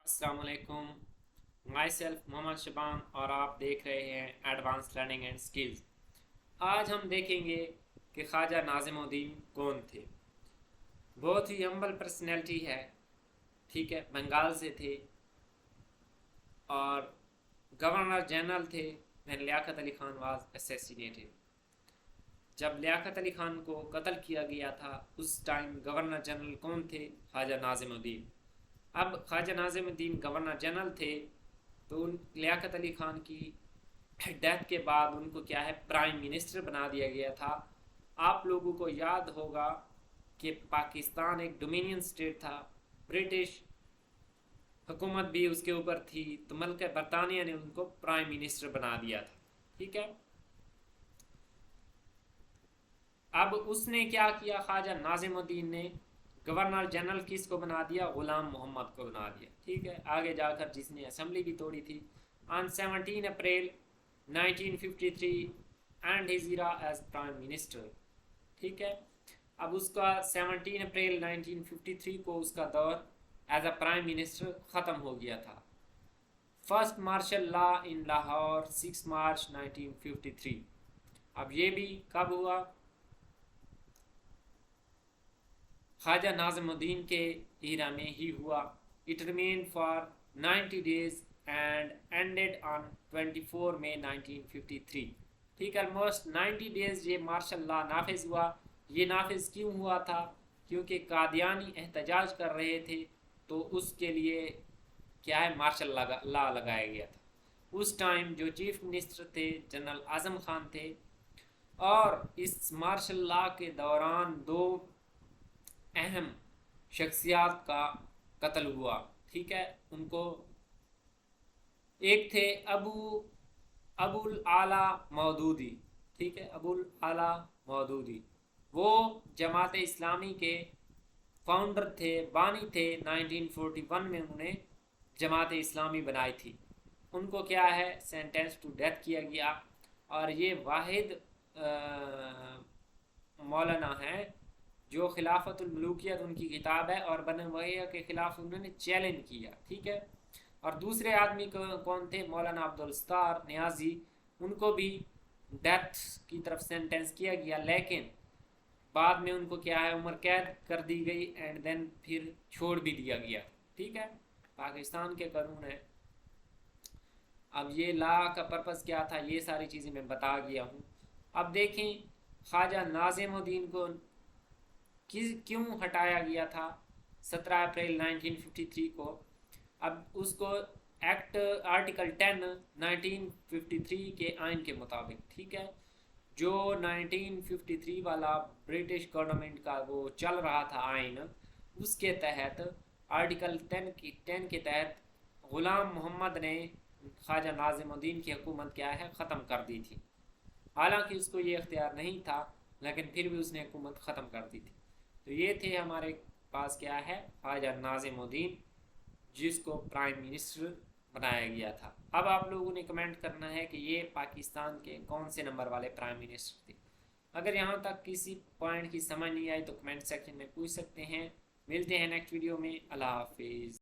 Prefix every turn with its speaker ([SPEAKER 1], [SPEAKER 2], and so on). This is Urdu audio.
[SPEAKER 1] السلام علیکم، مائی سیلف محمد شبان اور آپ دیکھ رہے ہیں ایڈوانس لرننگ اینڈ سکلز۔ آج ہم دیکھیں گے کہ خواجہ ناظم الدین کون تھے۔ بہت ہی ہمبل پرسنالٹی ہے، ٹھیک ہے، بنگال سے تھے اور گورنر جنرل تھے when Liaquat Ali Khan was assassinated۔ جب لیاقت علی خان کو قتل کیا گیا تھا اس ٹائم گورنر جنرل کون تھے؟ خواجہ ناظم الدین۔ اب خواجہ ناظم الدین گورنر جنرل تھے تو لیاقت علی خان کی ڈیتھ کے بعد ان کو کیا ہے، پرائم منسٹر بنا دیا گیا تھا۔ آپ لوگوں کو یاد ہوگا کہ پاکستان ایک ڈومینین سٹیٹ تھا، برٹش حکومت بھی اس کے اوپر تھی، تو ملکہ برطانیہ نے ان کو پرائم منسٹر بنا دیا تھا، ٹھیک ہے۔ اب اس نے کیا کیا، خواجہ ناظم الدین نے گورنر جنرل کس کو بنا دیا؟ غلام محمد کو بنا دیا، ٹھیک ہے۔ آگے جا کر جس نے اسمبلی بھی توڑی تھی on 17 April 1953 and his era as prime minister، ٹھیک ہے۔ اب اس کا 17 اپریل 1953 کو اس کا دور ایز اے پرائم منسٹر ختم ہو گیا تھا۔ فرسٹ مارشل لا ان لاہور 6 مارچ 1953۔ اب یہ بھی کب ہوا؟ خواجہ ناظم الدین کے ایرا میں ہی ہوا۔ It remained for 90 days and ended on 24 مئی 1953، ٹھیک ہے۔ آلموسٹ 90 days یہ مارشل لا نافذ ہوا۔ یہ نافذ کیوں ہوا تھا؟ کیونکہ قادیانی احتجاج کر رہے تھے تو اس کے لیے کیا ہے، مارشل لا لگایا گیا تھا۔ اس ٹائم جو چیف منسٹر تھے جنرل اعظم خان تھے، اور اس مارشل لا کے دوران دو اہم شخصیات کا قتل ہوا، ٹھیک ہے۔ ان کو ایک تھے ابو الاعلیٰ مودودی، ٹھیک ہے، ابو الاعلیٰ مودودی۔ وہ جماعت اسلامی کے فاؤنڈر تھے، بانی تھے۔ 1941 میں انہوں نے جماعت اسلامی بنائی تھی۔ ان کو کیا ہے، سینٹینس ٹو ڈیتھ کیا گیا، اور یہ واحد مولانا ہیں جو خلافت الملوکیت ان کی کتاب ہے، اور بن امیہ کے خلاف انہوں نے چیلنج کیا، ٹھیک ہے۔ اور دوسرے آدمی کون تھے؟ مولانا عبدالستار نیازی۔ ان کو بھی ڈیتھ کی طرف سینٹینس کیا گیا، لیکن بعد میں ان کو کیا ہے، عمر قید کر دی گئی اینڈ دین پھر چھوڑ بھی دیا گیا، ٹھیک ہے۔ پاکستان کے قانون ہے۔ اب یہ لا کا پرپس کیا تھا، یہ ساری چیزیں میں بتا گیا ہوں۔ اب دیکھیں خواجہ ناظم الدین کو کیوں ہٹایا گیا تھا 17 اپریل 1953 کو۔ اب اس کو ایکٹ آرٹیکل 10 1953 کے آئین کے مطابق، ٹھیک ہے، جو 1953 والا برٹش گورنمنٹ کا وہ چل رہا تھا آئین، اس کے تحت آرٹیکل 10 کے تحت غلام محمد نے خواجہ ناظم الدین کی حکومت کیا ہے، ختم کر دی تھی۔ حالانکہ اس کو یہ اختیار نہیں تھا، لیکن پھر بھی اس نے حکومت ختم کر دی تھی۔ تو یہ تھے ہمارے پاس کیا ہے، خواجہ ناظم الدین، جس کو پرائم منسٹر بنایا گیا تھا۔ اب آپ لوگوں نے کمنٹ کرنا ہے کہ یہ پاکستان کے کون سے نمبر والے پرائم منسٹر تھے۔ اگر یہاں تک کسی پوائنٹ کی سمجھ نہیں آئی تو کمنٹ سیکشن میں پوچھ سکتے ہیں۔ ملتے ہیں نیکسٹ ویڈیو میں۔ اللہ حافظ۔